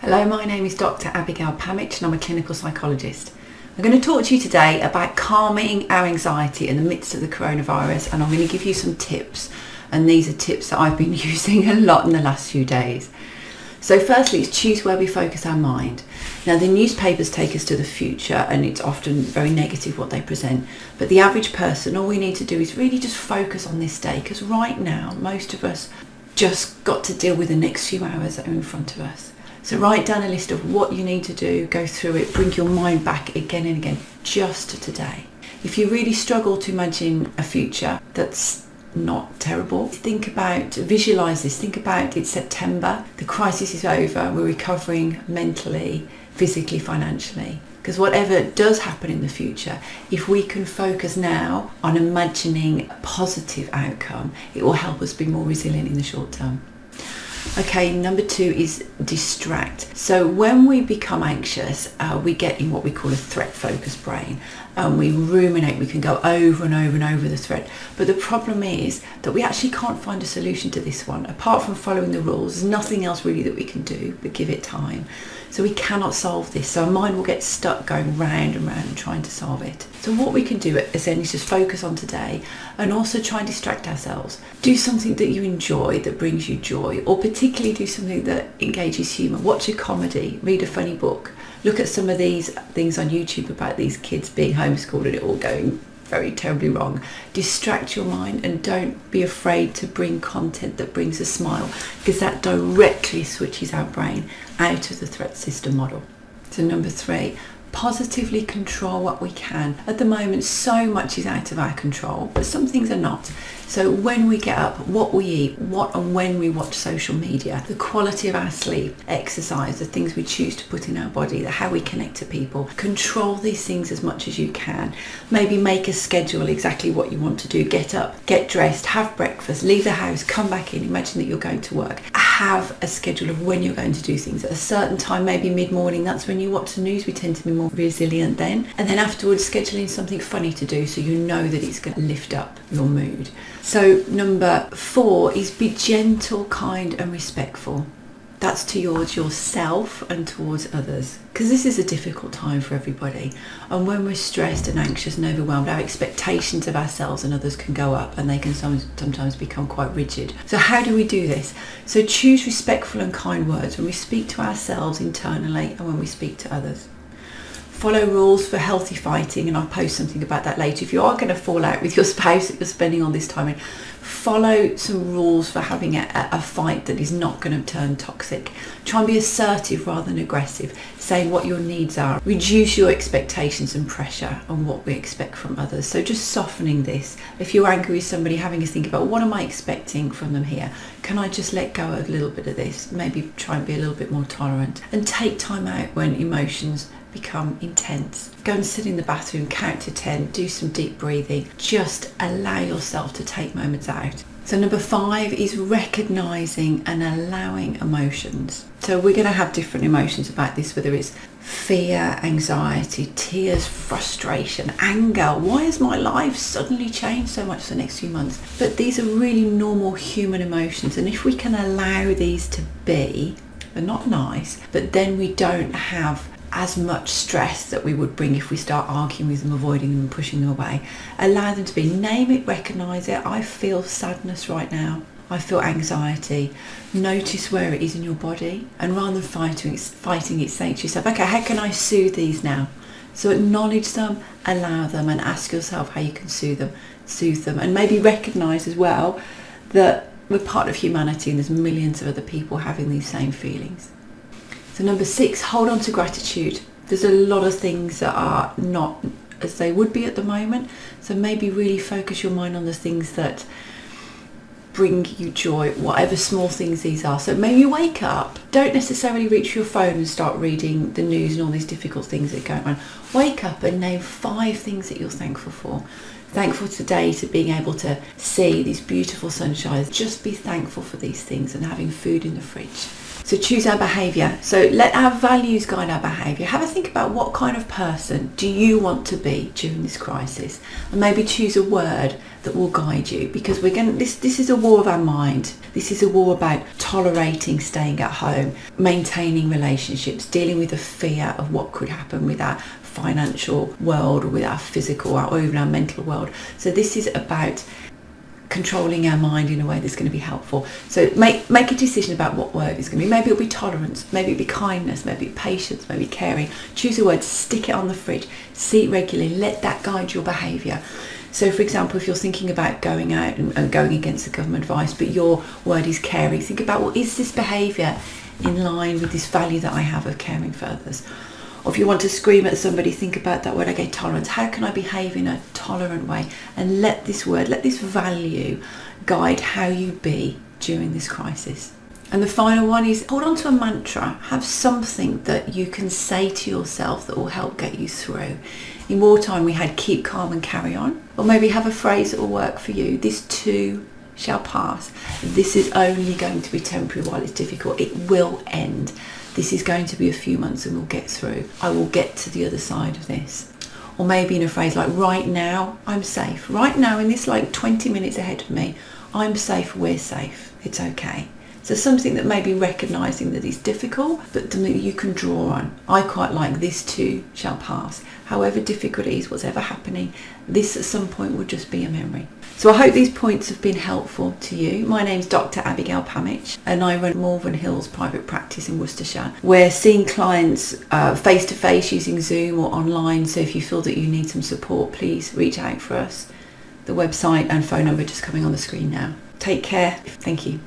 Hello, my name is Dr. Abigail Pamich and I'm a clinical psychologist. I'm going to talk to you today about calming our anxiety in the midst of the coronavirus, and I'm going to give you some tips, and these are tips that I've been using a lot in the last few days. So firstly, it's choose where we focus our mind. Now, the newspapers take us to the future and it's often very negative what they present, but the average person, all we need to do is really just focus on this day, because right now most of us just got to deal with the next few hours that are in front of us. So write down a list of what you need to do, go through it, bring your mind back again and again, just to today. If you really struggle to imagine a future that's not terrible, visualize this, think about it's September, the crisis is over, we're recovering mentally, physically, financially. Because whatever does happen in the future, if we can focus now on imagining a positive outcome, it will help us be more resilient in the short term. Okay, number 2 is distract. So when we become anxious, we get in what we call a threat-focused brain, and we ruminate. We can go over and over and over the threat. But the problem is that we actually can't find a solution to this one. Apart from following the rules, there's nothing else really that we can do but give it time. So we cannot solve this. So our mind will get stuck going round and round and trying to solve it. So what we can do is just focus on today and also try and distract ourselves. Do something that you enjoy, that brings you joy, or particularly do something that engages humour. Watch a comedy, read a funny book. Look at some of these things on YouTube about these kids being homeschooled and it all going very terribly wrong. Distract your mind and don't be afraid to bring content that brings a smile, because that directly switches our brain out of the threat system model. So number 3, positively control what we can. At the moment, so much is out of our control, but some things are not. So when we get up, what we eat, what and when we watch social media, the quality of our sleep, exercise, the things we choose to put in our body, how we connect to people, control these things as much as you can. Maybe make a schedule exactly what you want to do. Get up, get dressed, have breakfast, leave the house, come back in, imagine that you're going to work. Have a schedule of when you're going to do things. At a certain time, maybe mid-morning, that's when you watch the news. We tend to be more resilient then. And then afterwards, scheduling something funny to do so you know that it's going to lift up your mood. So number 4 is be gentle, kind and respectful. That's towards yourself and towards others, because this is a difficult time for everybody, and when we're stressed and anxious and overwhelmed, our expectations of ourselves and others can go up, and they can sometimes become quite rigid. So how do we do this? So choose respectful and kind words when we speak to ourselves internally and when we speak to others. Follow rules for healthy fighting, and I'll post something about that later. If you are going to fall out with your spouse that you're spending all this time in, follow some rules for having a fight that is not going to turn toxic. Try and be assertive rather than aggressive, saying what your needs are. Reduce your expectations and pressure on what we expect from others. So just softening this. If you're angry with somebody, having a think about, what am I expecting from them here? Can I just let go of a little bit of this? Maybe try and be a little bit more tolerant, and take time out when emotions become intense. Go and sit in the bathroom, count to 10, do some deep breathing. Just allow yourself to take moments out. So number 5 is recognizing and allowing emotions. So we're going to have different emotions about this, whether it's fear, anxiety, tears, frustration, anger. Why has my life suddenly changed so much for the next few months? But these are really normal human emotions, and if we can allow these to be, they're not nice, but then we don't have as much stress that we would bring if we start arguing with them, avoiding them and pushing them away. Allow them to be. Name it, recognise it. I feel sadness right now. I feel anxiety. Notice where it is in your body, and rather than fighting it, say to yourself, okay, how can I soothe these now? So acknowledge them, allow them, and ask yourself how you can soothe them, and maybe recognise as well that we're part of humanity and there's millions of other people having these same feelings. So number 6, hold on to gratitude. There's a lot of things that are not as they would be at the moment. So maybe really focus your mind on the things that bring you joy, whatever small things these are. So maybe you wake up, don't necessarily reach for your phone and start reading the news and all these difficult things that are going on. Wake up and name 5 things that you're thankful for. Thankful today to being able to see these beautiful sunshines. Just be thankful for these things, and having food in the fridge. So choose our behaviour. So let our values guide our behaviour. Have a think about what kind of person do you want to be during this crisis, and maybe choose a word that will guide you, because this is a war of our mind. This is a war about tolerating staying at home, maintaining relationships, dealing with the fear of what could happen with our financial world or with our physical or even our mental world. So this is about controlling our mind in a way that's going to be helpful. So make a decision about what word is going to be. Maybe it'll be tolerance, maybe it'll be kindness, maybe patience, maybe caring. Choose a word, stick it on the fridge, see it regularly, let that guide your behaviour. So for example, if you're thinking about going out and going against the government advice, but your word is caring, think about, well, is this behaviour in line with this value that I have of caring for others? Or if you want to scream at somebody, think about that word, okay, tolerance. How can I behave in a tolerant way? And let this word, let this value guide how you be during this crisis. And the final one is hold on to a mantra. Have something that you can say to yourself that will help get you through. In wartime, we had keep calm and carry on. Or maybe have a phrase that will work for you. This too shall pass. This is only going to be temporary while it's difficult. It will end. This is going to be a few months and we'll get through. I will get to the other side of this. Or maybe in a phrase like, right now, I'm safe. Right now, in this 20 minutes ahead of me, I'm safe, we're safe. It's okay. So something that may be recognising that it's difficult, but something that you can draw on. I quite like this too shall pass. However difficult it is, whatever happening, this at some point will just be a memory. So I hope these points have been helpful to you. My name's Dr. Abigail Pamich and I run Malvern Hills Private Practice in Worcestershire. We're seeing clients face to face using Zoom or online, so if you feel that you need some support, please reach out for us. The website and phone number just coming on the screen now. Take care. Thank you.